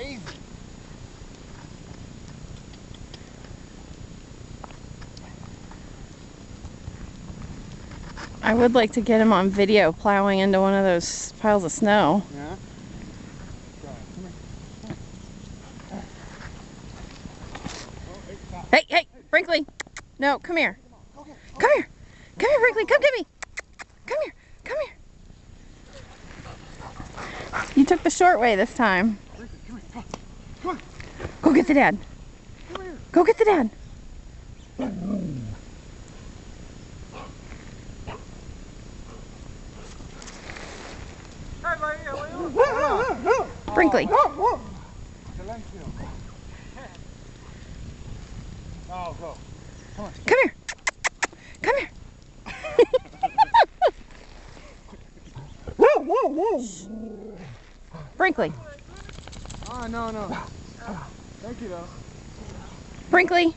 amazing. I would like to get him on video plowing into one of those piles of snow. Yeah. Hey, hey, Brinkley. No, come here. Come here. Come here, Brinkley. Come to me. Come here. Come here. You took the short way this time. Come on. Go get the dad. Go get the dad. Brinkley. Oh, go. Come on. Come here. Come here. Brinkley. Oh, no. Thank you, though. Brinkley.